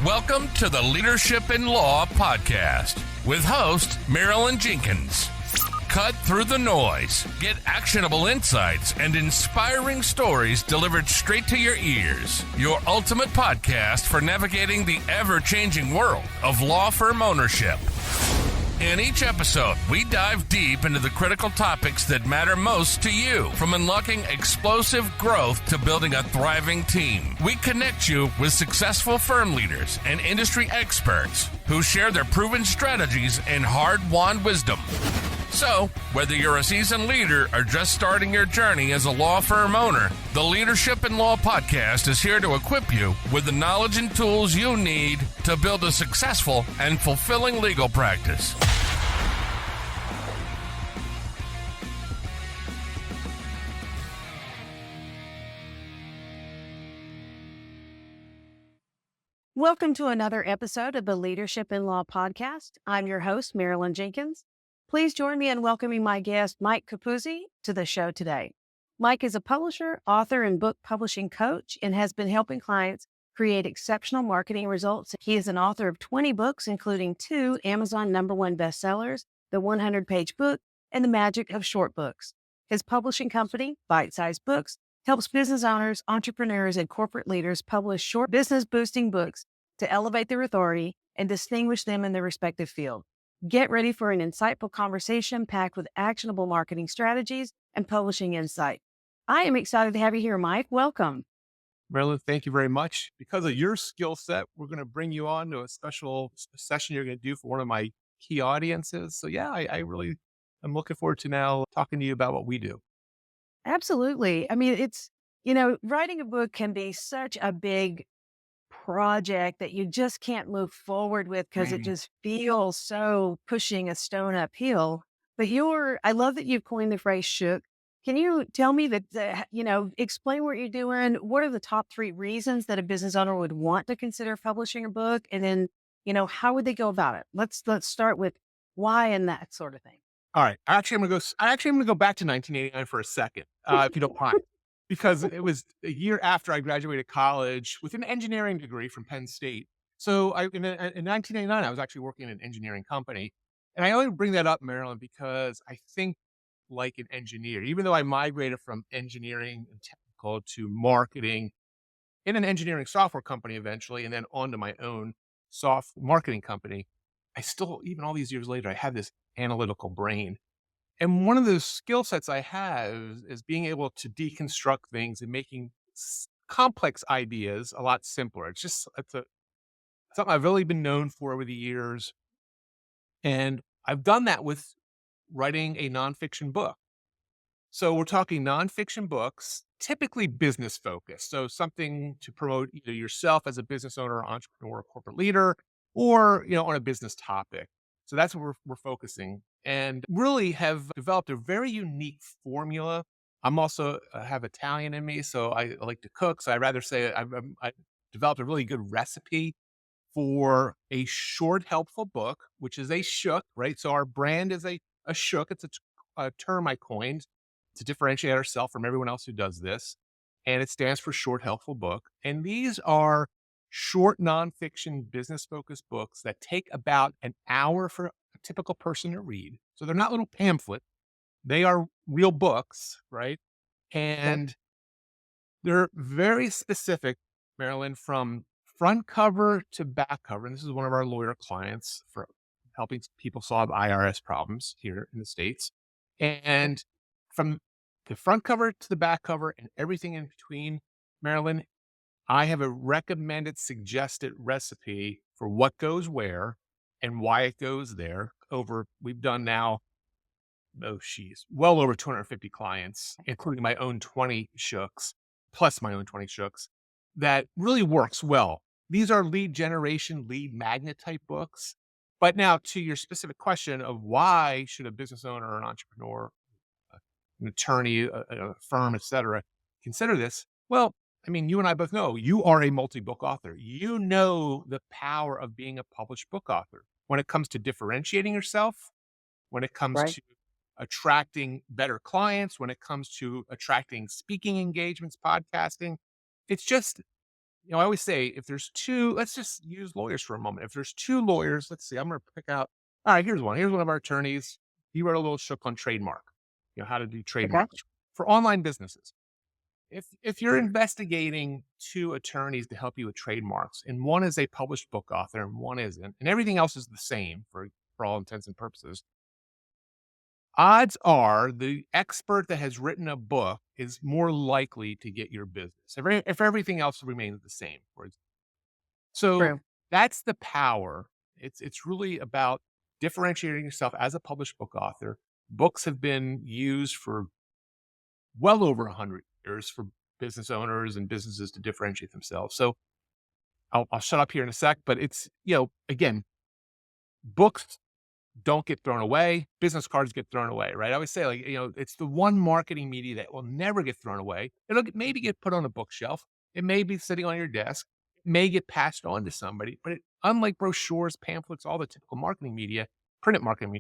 Welcome to the Leadership in Law podcast with host Marilyn Jenkins. Cut through the noise, get actionable insights and inspiring stories delivered straight to your ears. Your ultimate podcast for navigating the ever-changing world of law firm ownership. In each episode, we dive deep into the critical topics that matter most to you, from unlocking explosive growth to building a thriving team. We connect you with successful firm leaders and industry experts who share their proven strategies and hard-won wisdom. So, whether you're a seasoned leader or just starting your journey as a law firm owner, the Leadership in Law podcast is here to equip you with the knowledge and tools you need to build a successful and fulfilling legal practice. Welcome to another episode of the Leadership in Law podcast. I'm your host, Marilyn Jenkins. Please join me in welcoming my guest, Mike Capuzzi, to the show today. Mike is a publisher, author, and book publishing coach and has been helping clients create exceptional marketing results. He is an author of 20 books, including 2 Amazon #1 bestsellers, The 100-Page Book and The Magic of Short Books. His publishing company, Bite Size Books, helps business owners, entrepreneurs, and corporate leaders publish short business-boosting books to elevate their authority and distinguish them in their respective field. Get ready for an insightful conversation packed with actionable marketing strategies and publishing insight. I am excited to have you here, Mike. Welcome. Marilyn, thank you very much. Because of your skill set, we're going to bring you on to a special session you're going to do for one of my key audiences. So yeah, I really am looking forward to now talking to you about what we do. Absolutely. I mean, writing a book can be such a big project that you just can't move forward with because it just feels so pushing a stone uphill. But I love that you've coined the phrase shook. Can you tell me explain what you're doing? What are the top 3 reasons that a business owner would want to consider publishing a book? And then, how would they go about it? Let's start with why and that sort of thing. All right. I'm going to go back to 1989 for a second, if you don't mind, because it was a year after I graduated college with an engineering degree from Penn State. So in 1989, I was actually working in an engineering company. And I only bring that up, Marilyn, because I think like an engineer, even though I migrated from engineering and technical to marketing in an engineering software company eventually, and then onto my own soft marketing company, I still, even all these years later, I have this analytical brain. And one of the skill sets I have is being able to deconstruct things and making complex ideas a lot simpler. It's something I've really been known for over the years. And I've done that with writing a nonfiction book. So we're talking nonfiction books, typically business focused. So something to promote either yourself as a business owner, entrepreneur, or corporate leader, or, on a business topic. So that's what we're focusing, and really have developed a very unique formula. I'm also have Italian in me, so I like to cook. So I'd rather say I developed a really good recipe for a short, helpful book, which is a shook, right? So our brand is a shook. It's a term I coined to differentiate ourselves from everyone else who does this. And it stands for short, helpful book. And these are short nonfiction business-focused books that take about an hour for a typical person to read. So they're not little pamphlets. They are real books, right? And they're very specific, Marilyn, from front cover to back cover. And this is one of our lawyer clients for helping people solve IRS problems here in the States. And from the front cover to the back cover and everything in between, Marilyn, I have a recommended suggested recipe for what goes where and why it goes there. We've done now, well over 250 clients, including my own 20 shooks, plus my own 20 shooks, that really works well. These are lead generation, lead magnet type books. But now to your specific question of why should a business owner or an entrepreneur, an attorney, a firm, et cetera, consider this? Well, I mean, you and I both know you are a multi-book author. You know the power of being a published book author when it comes to differentiating yourself, when it comes to attracting better clients, when it comes to attracting speaking engagements, podcasting. It's just I always say if there's two, let's just use lawyers for a moment. If there's two lawyers, let's see, I'm going to pick out, all right, here's one. Here's one of our attorneys. He wrote a little shook on trademark, how to do Okay. trademarks for online businesses. If you're investigating two attorneys to help you with trademarks, and one is a published book author and one isn't, and everything else is the same for all intents and purposes, odds are the expert that has written a book is more likely to get your business if everything else remains the same. So True. that's the power. It's really about differentiating yourself as a published book author. Books have been used for well over 100 years for business owners and businesses to differentiate themselves. So I'll shut up here in a sec, but it's, again, books don't get thrown away. Business cards get thrown away, right? I always say, like, it's the one marketing media that will never get thrown away. Maybe get put on a bookshelf. It may be sitting on your desk. It may get passed on to somebody, but unlike brochures, pamphlets, all the typical marketing media, printed marketing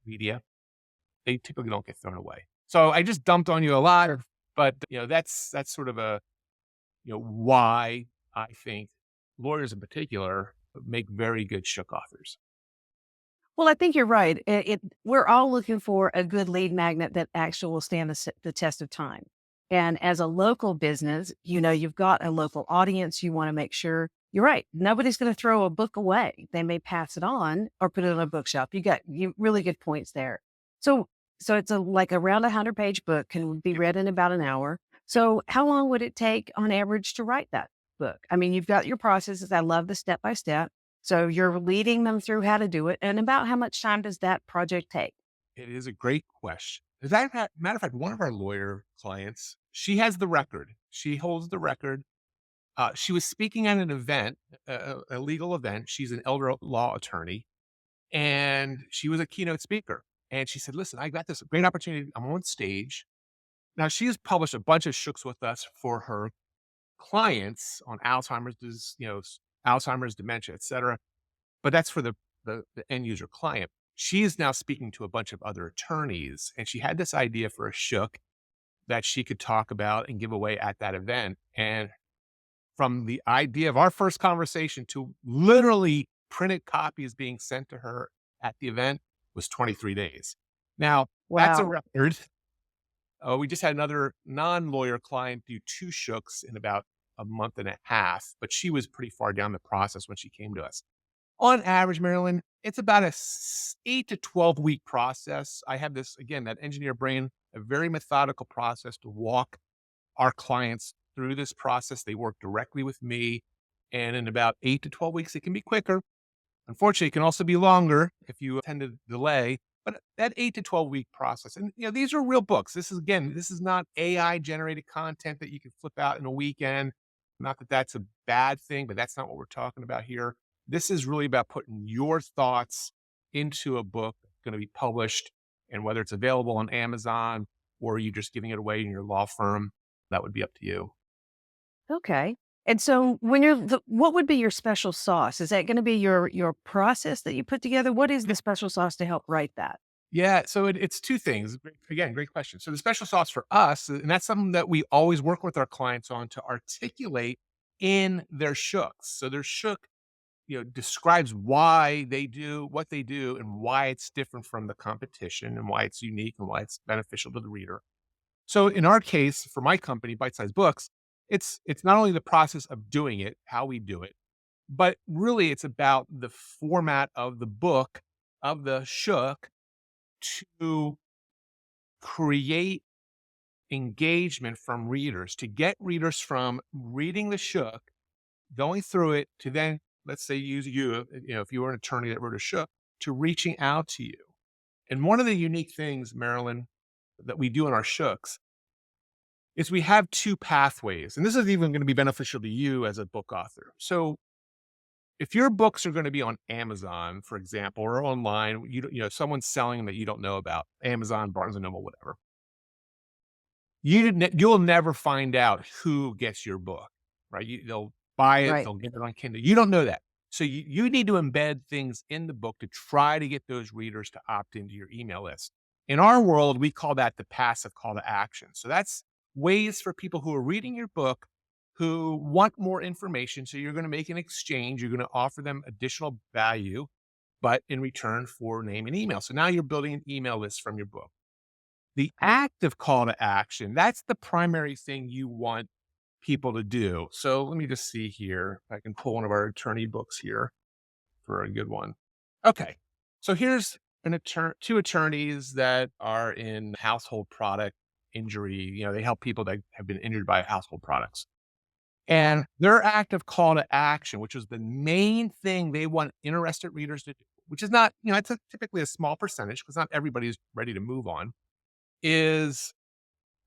media, they typically don't get thrown away. So I just dumped on you a lot, but that's sort of why I think lawyers in particular make very good shook authors. Well, I think you're right. We're all looking for a good lead magnet that actually will stand the test of time. And as a local business, you've got a local audience. You want to make sure you're right. Nobody's going to throw a book away. They may pass it on or put it on a bookshelf. You really good points there. So it's like around 100-page book, can be read in about an hour. So how long would it take on average to write that book? I mean, you've got your processes. I love the step by step. So you're leading them through how to do it. And about how much time does that project take? It is a great question. As a matter of fact, one of our lawyer clients, she has the record. She holds the record. She was speaking at an event, a legal event. She's an elder law attorney, and she was a keynote speaker. And she said, "Listen, I got this great opportunity. I'm on stage." Now, she has published a bunch of shooks with us for her clients on Alzheimer's, dementia, et cetera. But that's for the end user client. She is now speaking to a bunch of other attorneys, and she had this idea for a shook that she could talk about and give away at that event. And from the idea of our first conversation to literally printed copies being sent to her at the event was 23 days. Now, that's a Wow. record. We just had another non-lawyer client do two shooks in about a month and a half, but she was pretty far down the process when she came to us. On average, Marilyn, it's about 8 to 12-week process. I have this, again, that engineer brain, a very methodical process to walk our clients through this process. They work directly with me. And in about 8 to 12 weeks, it can be quicker. Unfortunately, it can also be longer if you tend to delay, but that 8 to 12-week process. And these are real books. This is not AI generated content that you can flip out in a weekend. Not that that's a bad thing, but that's not what we're talking about here. This is really about putting your thoughts into a book that's going to be published, and whether it's available on Amazon or you just giving it away in your law firm, that would be up to you. Okay. And so when what would be your special sauce? Is that going to be your process that you put together? What is the special sauce to help write that? Yeah, so it's two things. Again, great question. So the special sauce for us, and that's something that we always work with our clients on to articulate in their shooks. So their shook, describes why they do what they do and why it's different from the competition and why it's unique and why it's beneficial to the reader. So in our case, for my company, Bite Size Books, it's not only the process of doing it, how we do it, but really it's about the format of the book, of the shook, to create engagement from readers, to get readers from reading the shook, going through it, to then, let's say, use if you were an attorney that wrote a shook, to reaching out to you. And one of the unique things, Marilyn, that we do in our shooks is we have two pathways. And this is even going to be beneficial to you as a book author. So if your books are going to be on Amazon, for example, or online, someone's selling them that you don't know about, Amazon, Barnes and Noble, whatever, you'll never find out who gets your book, right? They'll buy it, Right. they'll get it on Kindle. You don't know that. So you need to embed things in the book to try to get those readers to opt into your email list. In our world, we call that the passive call to action. So that's ways for people who are reading your book who want more information. So you're going to make an exchange. You're going to offer them additional value, but in return for name and email. So now you're building an email list from your book. The active call to action, that's the primary thing you want people to do. So let me just see here. If I can pull one of our attorney books here for a good one. Okay. So here's two attorneys that are in household product injury. They help people that have been injured by household products. And their active call to action, which is the main thing they want interested readers to do, which is not, it's typically a small percentage because not everybody's ready to move on, is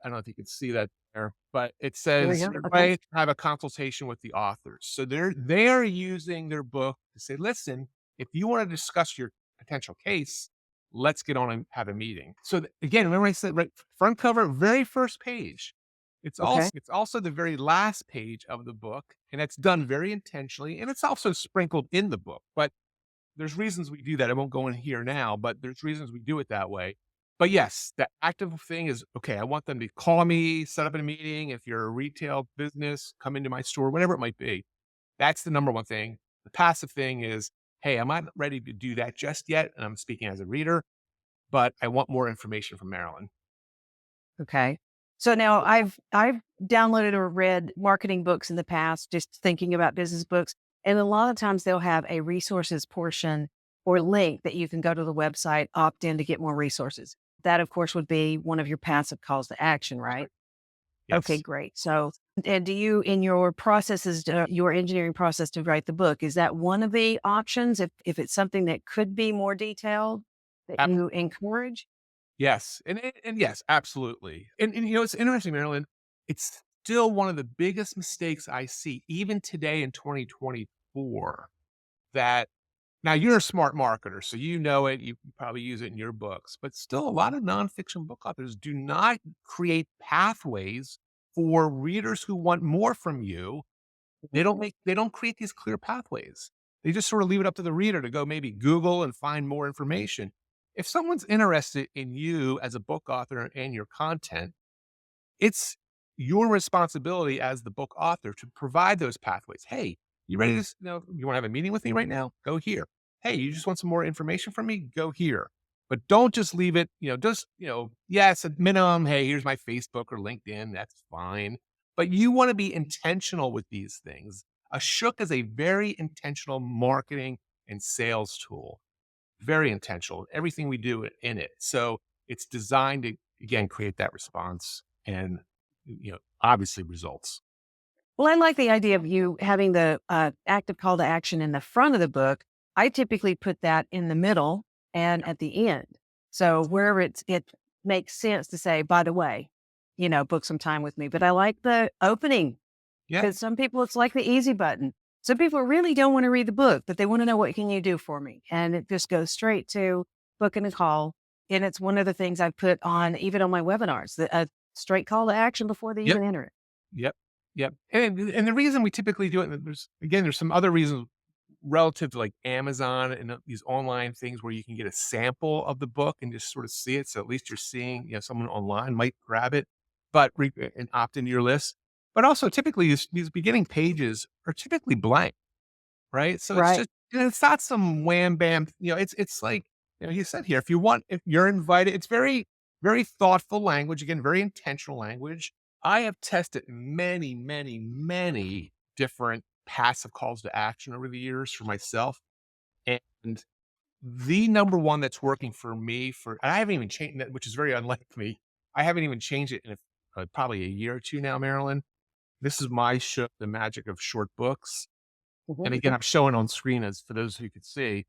I don't know if you can see that there, but it There we says, go. Okay. right, have a consultation with the authors. So they're using their book to say, listen, if you want to discuss your potential case, let's get on and have a meeting. So again, remember I said, right, front cover, very first page. Okay. It's also the very last page of the book, and it's done very intentionally, and it's also sprinkled in the book. But there's reasons we do that. I won't go in here now, but there's reasons we do it that way. But yes, the active thing is, okay, I want them to call me, set up a meeting. If you're a retail business, come into my store, whatever it might be. That's the number one thing. The passive thing is, hey, I'm not ready to do that just yet. And I'm speaking as a reader, but I want more information from Marilyn. Okay. So now I've downloaded or read marketing books in the past, just thinking about business books. And a lot of times they'll have a resources portion or link that you can go to the website, opt in to get more resources. That, of course, would be one of your passive calls to action, right? Okay, Yes. great. So, and do you, in your processes, your engineering process to write the book, is that one of the options? If it's something that could be more detailed, that Ab- you encourage? Yes. And yes, absolutely. And it's interesting, Marilyn. It's still one of the biggest mistakes I see, even today in 2024, that now you're a smart marketer, so you know it, you probably use it in your books, but still a lot of nonfiction book authors do not create pathways for readers who want more from you. They don't create these clear pathways. They just sort of leave it up to the reader to go maybe Google and find more information. If someone's interested in you as a book author and your content, it's your responsibility as the book author to provide those pathways. Hey, you ready to, you want to have a meeting with me right now? Go here. Hey, you just want some more information from me? Go here. But don't just leave it, yes, at minimum, hey, here's my Facebook or LinkedIn. That's fine. But you want to be intentional with these things. A Shook is a very intentional marketing and sales tool. Very intentional. Everything we do in it. So it's designed to, again, create that response and, obviously results. Well, I like the idea of you having the active call to action in the front of the book. I typically put that in the middle and at the end. So wherever it makes sense to say, by the way, book some time with me. But I like the opening Yeah. because some people, it's like the easy button. Some people really don't want to read the book, but they want to know, what can you do for me? And it just goes straight to booking a call. And it's one of the things I put on, even on my webinars, a straight call to action before they Yep. even enter it. Yep. Yep. And the reason we typically do it, and there's some other reasons relative to like Amazon and these online things where you can get a sample of the book and just sort of see it. So at least you're seeing, someone online might grab it, and opt into your list. But also typically these beginning pages are typically blank, right? So it's Right. just, it's not some wham bam, it's like, he said here, if you're invited, it's very, very thoughtful language, again, very intentional language. I have tested many, many, many different passive calls to action over the years for myself. And the number one that's working for me and I haven't even changed that, which is very unlike me. I haven't even changed it in probably a year or two now, Marilyn. This is my Shook, the magic of short books. And Mhm. again, I'm showing on screen as for those who could see.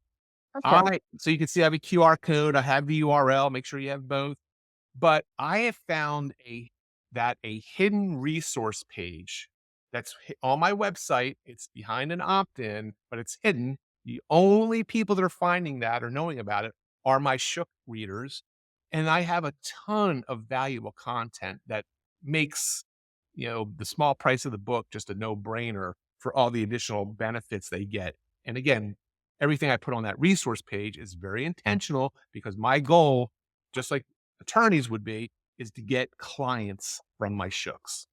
Okay. So you can see I have a QR code. I have the URL. Make sure you have both. But I have found a hidden resource page that's on my website. It's behind an opt-in, but it's hidden. The only people that are finding that or knowing about it are my Shook readers. And I have a ton of valuable content that makes, the small price of the book just a no-brainer for all the additional benefits they get. And again, everything I put on that resource page is very intentional because my goal, just like attorneys would be, is to get clients from my Shooks.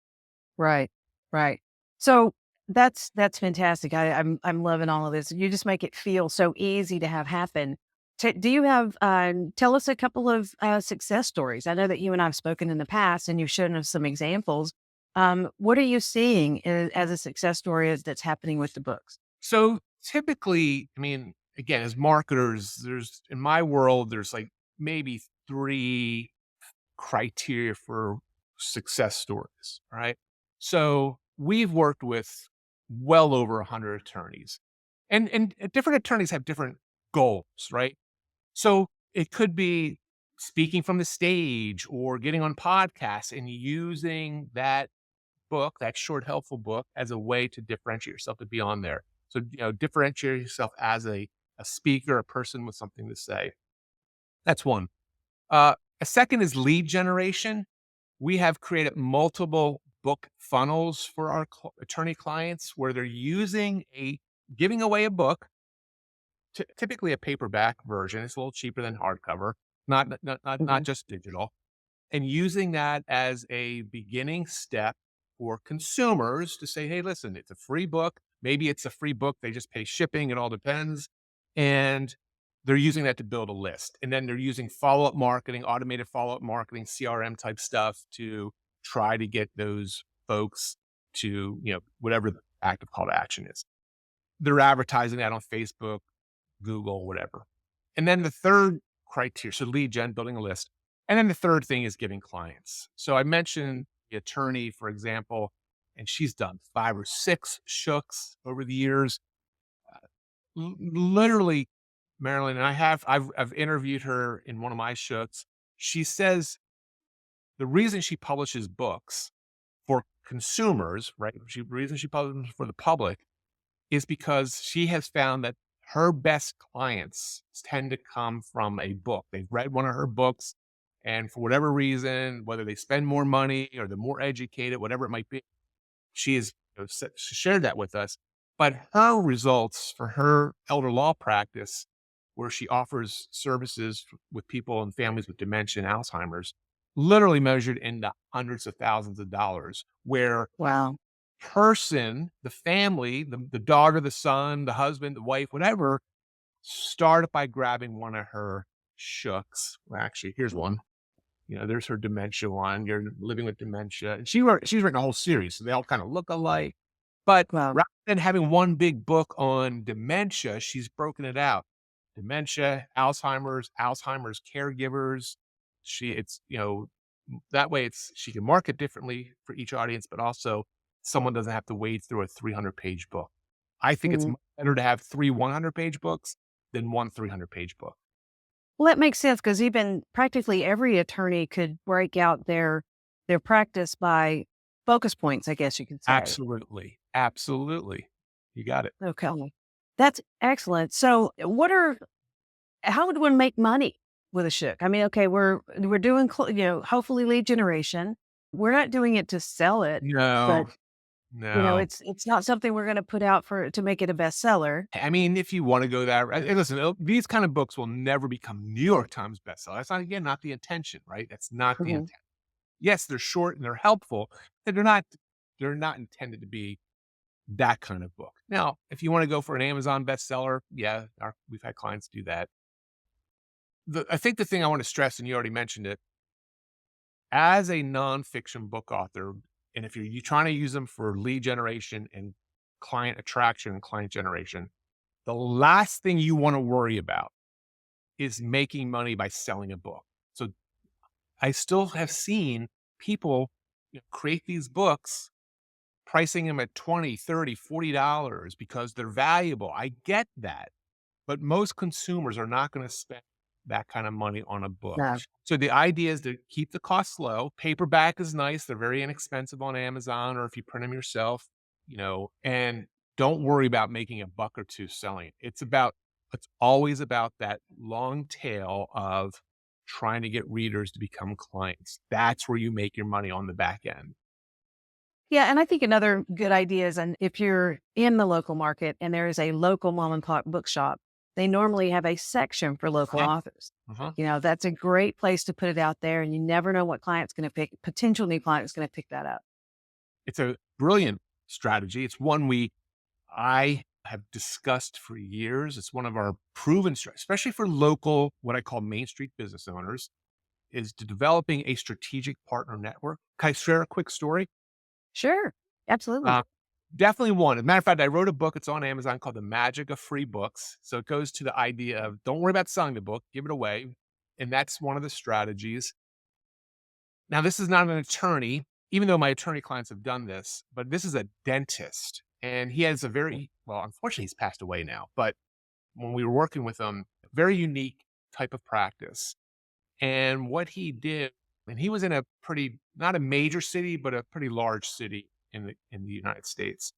Right. Right. So that's fantastic. I'm loving all of this. You just make it feel so easy to have happen. Do you have tell us a couple of success stories? I know that you and I've spoken in the past, and you've shown us some examples. What are you seeing as a success story that's happening with the books? So typically, I mean, again, as marketers, there's in my world, there's like maybe three criteria for success stories, right? So we've worked with well over 100 attorneys, and different attorneys have different goals, right? So it could be speaking from the stage or getting on podcasts and using that book, that short, helpful book, as a way to differentiate yourself to be on there. So, differentiate yourself as a speaker, a person with something to say. That's one. A second is lead generation. We have created multiple book funnels for our attorney clients where they're giving away a book, typically a paperback version. It's a little cheaper than hardcover, not Mhm. just digital, and using that as a beginning step for consumers to say, hey, listen, it's a free book. Maybe it's a free book. They just pay shipping. It all depends. And they're using that to build a list. And then they're using follow up marketing, automated follow up marketing, CRM type stuff to try to get those folks to, whatever the active call to action is. They're advertising that on Facebook, Google, whatever. And then the third criteria, so lead gen, building a list. And then the third thing is getting clients. So I mentioned the attorney, for example, and she's done 5 or 6 shooks over the years. Literally, Marilyn, and I've interviewed her in one of my shooks. She says the reason she publishes books for consumers, right? The reason she publishes them for the public is because she has found that her best clients tend to come from a book. They've read one of her books, and for whatever reason, whether they spend more money or they're more educated, whatever it might be, she has shared that with us. But her results for her elder law practice, where she offers services with people and families with dementia and Alzheimer's, literally measured in the hundreds of thousands of dollars, where Wow. the family, the daughter, the son, the husband, the wife, whatever, started by grabbing one of her shooks. Well, actually, here's one. There's her dementia one. You're living with dementia. And she's written a whole series, so they all kind of look alike. But Wow. rather than having one big book on dementia, she's broken it out. Dementia, Alzheimer's caregivers. That way she can market differently for each audience, but also someone doesn't have to wade through a 300-page book. I think it's Mhm. much better to have 3 100-page books than one 300-page book. Well, that makes sense because even practically every attorney could break out their practice by focus points, I guess you could say. Absolutely. Absolutely. You got it. Okay. That's excellent. So, how would one make money with a shook? I mean, okay, we're doing hopefully lead generation. We're not doing it to sell it, but No, no. it's not something we're going to put out to make it a bestseller. I mean, if you wanna go that route, and listen, these kind of books will never become New York Times bestseller. That's not, again, not the intention, right? That's not the Mhm. intent. Yes, they're short and they're helpful, but they're not intended to be that kind of book. Now, if you wanna go for an Amazon bestseller, yeah, we've had clients do that. I think the thing I wanna stress, and you already mentioned it, as a nonfiction book author, and if you're trying to use them for lead generation and client attraction and client generation, the last thing you wanna worry about is making money by selling a book. So I still have seen people, create these books, pricing them at 20, 30, $40 because they're valuable. I get that. But most consumers are not going to spend that kind of money on a book. No. So the idea is to keep the costs low. Paperback is nice. They're very inexpensive on Amazon, or if you print them yourself, and don't worry about making a buck or two selling it. It's always about that long tail of trying to get readers to become clients. That's where you make your money on the back end. Yeah, and I think another good idea is, and if you're in the local market and there is a local mom and pop bookshop, they normally have a section for local Uh-huh. authors. Uh-huh. That's a great place to put it out there, and you never know what client's going to pick. Potential new client's going to pick that up. It's a brilliant strategy. It's one I have discussed for years. It's one of our proven, especially for local, what I call Main Street business owners, is to developing a strategic partner network. Can I share a quick story? Sure. Absolutely. Uh, Definitely one. As a matter of fact, I wrote a book. It's on Amazon called The Magic of Free Books. So it goes to the idea of don't worry about selling the book, give it away. And that's one of the strategies. Now, this is not an attorney, even though my attorney clients have done this, but this is a dentist. And he has a very, well, unfortunately, he's passed away now. But when we were working with him, very unique type of practice. And what he did, and he was in a pretty, not a major city, but a pretty large city in the United States.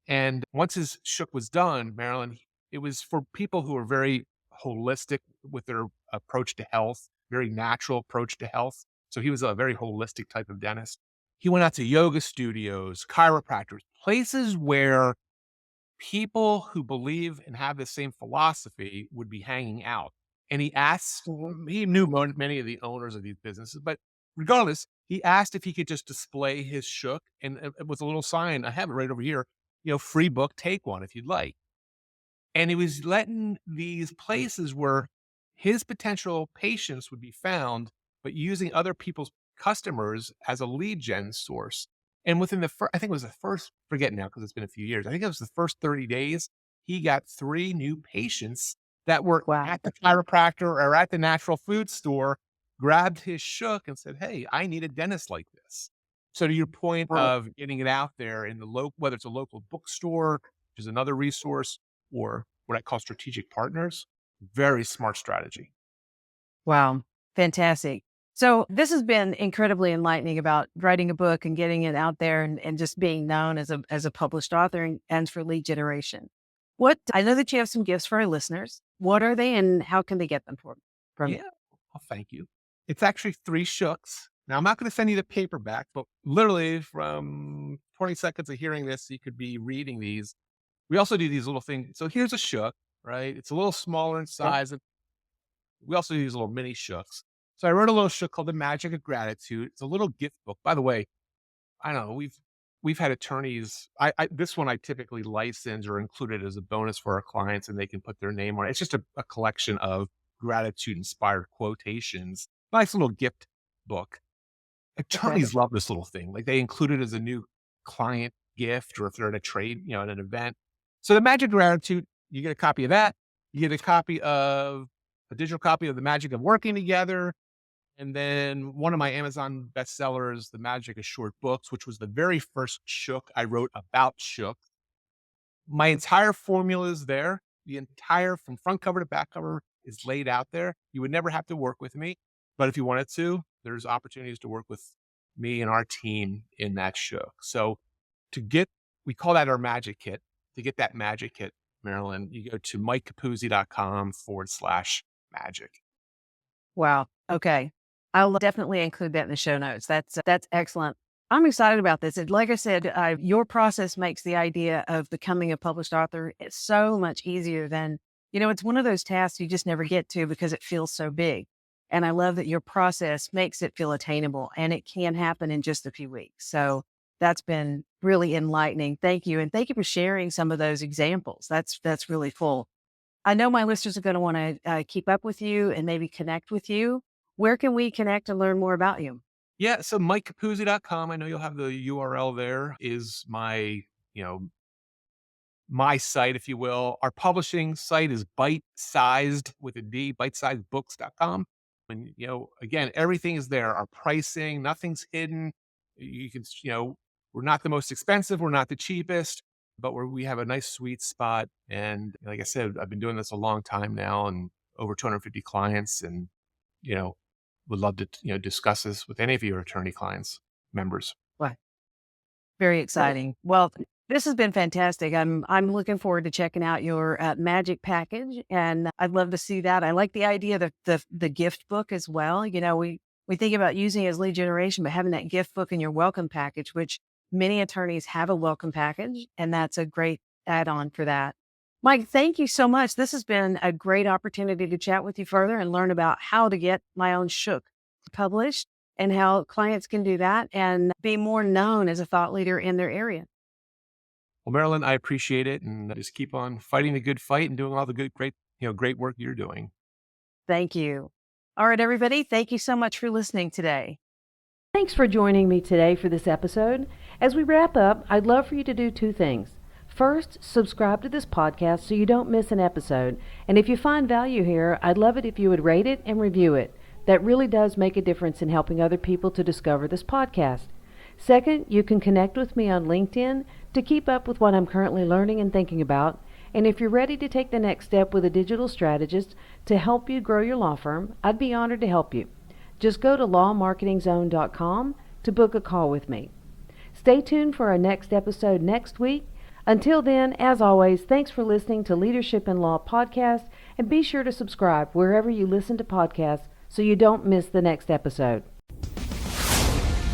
And once his shook was done, Marilyn, it was for people who are very holistic with their approach to health, very natural approach to health. So he was a very holistic type of dentist. He went out to yoga studios, chiropractors, places where people who believe and have the same philosophy would be hanging out. And he asked, he knew many of the owners of these businesses, but regardless, he asked if he could just display his shook. And it was a little sign, I have it right over here, free book, take one if you'd like. And he was letting these places where his potential patients would be found, but using other people's customers as a lead gen source. And within I think it was the first, forget now because it's been a few years, I think it was the first 30 days, he got 3 new patients that were Wow. at the chiropractor or at the natural food store, grabbed his shook and said, hey, I need a dentist like this. So to your point Right. of getting it out there in the local, whether it's a local bookstore, which is another resource, or what I call strategic partners, very smart strategy. Wow. Fantastic. So this has been incredibly enlightening about writing a book and getting it out there and just being known as a published author and for lead generation. I know that you have some gifts for our listeners. What are they and how can they get them from you? Yeah. Well, thank you. It's actually 3 shooks. Now, I'm not going to send you the paperback, but literally from 20 seconds of hearing this, you could be reading these. We also do these little things. So here's a shook, right? It's a little smaller in Okay. size. We also use little mini shooks. So I wrote a little shook called The Magic of Gratitude. It's a little gift book. By the way, I don't know, we've had attorneys. This one I typically license or included as a bonus for our clients, and they can put their name on it. It's just a collection of gratitude inspired quotations. Nice little gift book. Okay. Attorneys love this little thing. Like they include it as a new client gift, or if they're at a trade, at an event. So the Magic of Gratitude, you get a copy of that. You get a digital copy of The Magic of Working Together. And then one of my Amazon bestsellers, The Magic of Short Books, which was the very first shook I wrote about shook. My entire formula is there. The entire, from front cover to back cover, is laid out there. You would never have to work with me, but if you wanted to, there's opportunities to work with me and our team in that shook. So we call that our magic kit. To get that magic kit, Marilyn, you go to mikecapuzzi.com/magic. Wow. Okay. I'll definitely include that in the show notes. That's excellent. I'm excited about this. And like I said, your process makes the idea of becoming a published author it's so much easier than, it's one of those tasks you just never get to because it feels so big. And I love that your process makes it feel attainable and it can happen in just a few weeks. So that's been really enlightening. Thank you. And thank you for sharing some of those examples. That's really cool. I know my listeners are going to want to keep up with you and maybe connect with you. Where can we connect and learn more about you? Yeah, so mikecapuzzi.com. I know you'll have the URL there, is my site, if you will. Our publishing site is bite-sized with a D, bitesizedbooks.com. And, again, everything is there. Our pricing, nothing's hidden. You can, we're not the most expensive. We're not the cheapest, but we have a nice sweet spot. And like I said, I've been doing this a long time now and over 250 clients and, would love to, discuss this with any of your attorney clients, members. Well, very exciting. Well, this has been fantastic. I'm looking forward to checking out your magic package, and I'd love to see that. I like the idea of the gift book as well. We think about using it as lead generation, but having that gift book in your welcome package, which many attorneys have a welcome package, and that's a great add-on for that. Mike, thank you so much. This has been a great opportunity to chat with you further and learn about how to get my own shook published and how clients can do that and be more known as a thought leader in their area. Well, Marilyn, I appreciate it, and just keep on fighting the good fight and doing all the great work you're doing. Thank you. All right, everybody. Thank you so much for listening today. Thanks for joining me today for this episode. As we wrap up, I'd love for you to do 2 things. First, subscribe to this podcast so you don't miss an episode. And if you find value here, I'd love it if you would rate it and review it. That really does make a difference in helping other people to discover this podcast. Second, you can connect with me on LinkedIn to keep up with what I'm currently learning and thinking about. And if you're ready to take the next step with a digital strategist to help you grow your law firm, I'd be honored to help you. Just go to lawmarketingzone.com to book a call with me. Stay tuned for our next episode next week. Until then, as always, thanks for listening to Leadership in Law Podcast, and be sure to subscribe wherever you listen to podcasts so you don't miss the next episode.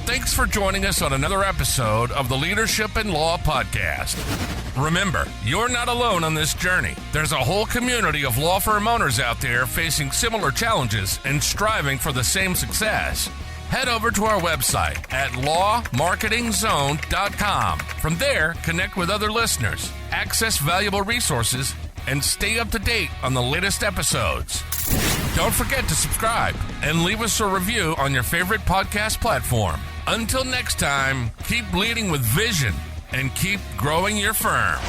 Thanks for joining us on another episode of the Leadership in Law Podcast. Remember, you're not alone on this journey. There's a whole community of law firm owners out there facing similar challenges and striving for the same success. Head over to our website at lawmarketingzone.com. From there, connect with other listeners, access valuable resources, and stay up to date on the latest episodes. Don't forget to subscribe and leave us a review on your favorite podcast platform. Until next time, keep leading with vision and keep growing your firm.